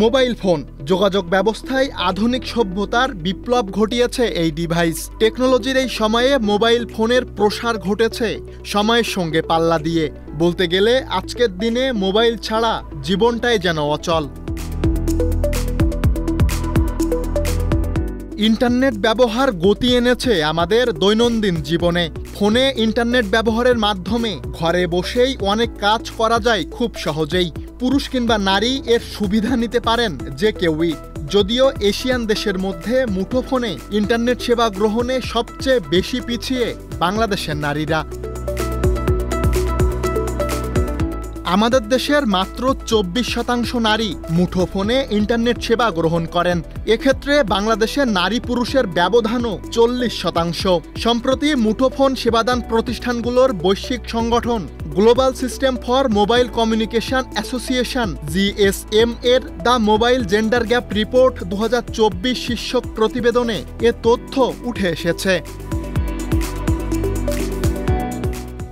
Mobile phone যোগাযোগ ব্যবস্থায় আধুনিক সভ্যতার বিপ্লব ঘটিয়েছে এই ডিভাইস। টেকনোলজির এই সময়ে মোবাইল ফোনের প্রসার ঘটেছে সময়ের সঙ্গে পাল্লা দিয়ে। বলতে গেলে আজকের দিনে মোবাইল ছাড়া জীবনটাই যেন অচল। ইন্টারনেট ব্যবহার গতি এনেছে আমাদের দৈনন্দিন জীবনে। ফোনে ইন্টারনেট ব্যবহারের মাধ্যমে ঘরে বসেই অনেক কাজ করা যায় খুব সহজেই। পুরুষ কিংবা নারী এর সুবিধা নিতে পারেন যে কেউই। যদিও এশিয়ান দেশের মধ্যে মুঠোফোনে ইন্টারনেট সেবা গ্রহণে সবচেয়ে বেশি পিছিয়ে বাংলাদেশের নারীরা। আমাদের দেশের মাত্র 24% নারী মুঠোফোনে ইন্টারনেট সেবা গ্রহণ করেন। এক্ষেত্রে বাংলাদেশের নারী পুরুষের ব্যবধানও 40%। সম্প্রতি মুঠোফোন সেবাদান প্রতিষ্ঠানগুলোর বৈশ্বিক সংগঠন global system for mobile communication association GSM এর the mobile gender gap report 2024 শীর্ষক প্রতিবেদনে এ তথ্য উঠে এসেছে।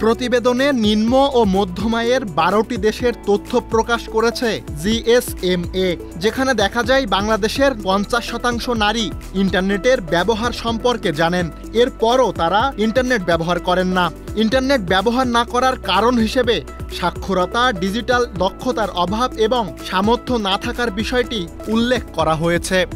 প্রতিবেদনে নিম্ন ও মধ্যম আয়ের 12টি দেশের তথ্য প্রকাশ করেছে GSMA, যেখানে দেখা যায় বাংলাদেশের 50% নারী ইন্টারনেটের ব্যবহার সম্পর্কে জানেন। এরপরও তারা ইন্টারনেট ব্যবহার করেন না। ইন্টারনেট ব্যবহার না করার কারণ হিসেবে সাক্ষরতা, ডিজিটাল দক্ষতার অভাব এবং সামর্থ্য না থাকার বিষয়টি উল্লেখ করা হয়েছে।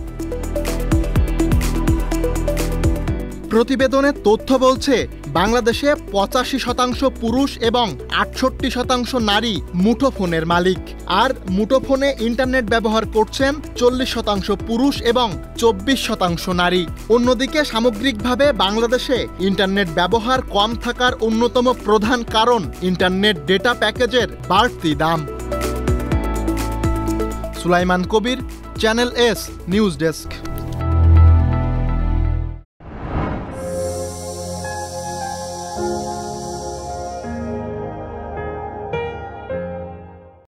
প্রতিবেদনের তথ্য বলছে বাংলাদেশে 85% পুরুষ এবং 68% নারী মুঠোফোনের মালিক। আর মুঠোফোনে ইন্টারনেট ব্যবহার করছেন 40% পুরুষ এবং 24% নারী। অন্যদিকে সামগ্রিকভাবে বাংলাদেশে ইন্টারনেট ব্যবহার কম থাকার অন্যতম প্রধান কারণ ইন্টারনেট ডেটা প্যাকেজের বাড়তি দাম। সুলাইমান কবির, চ্যানেল এস নিউজ ডেস্ক।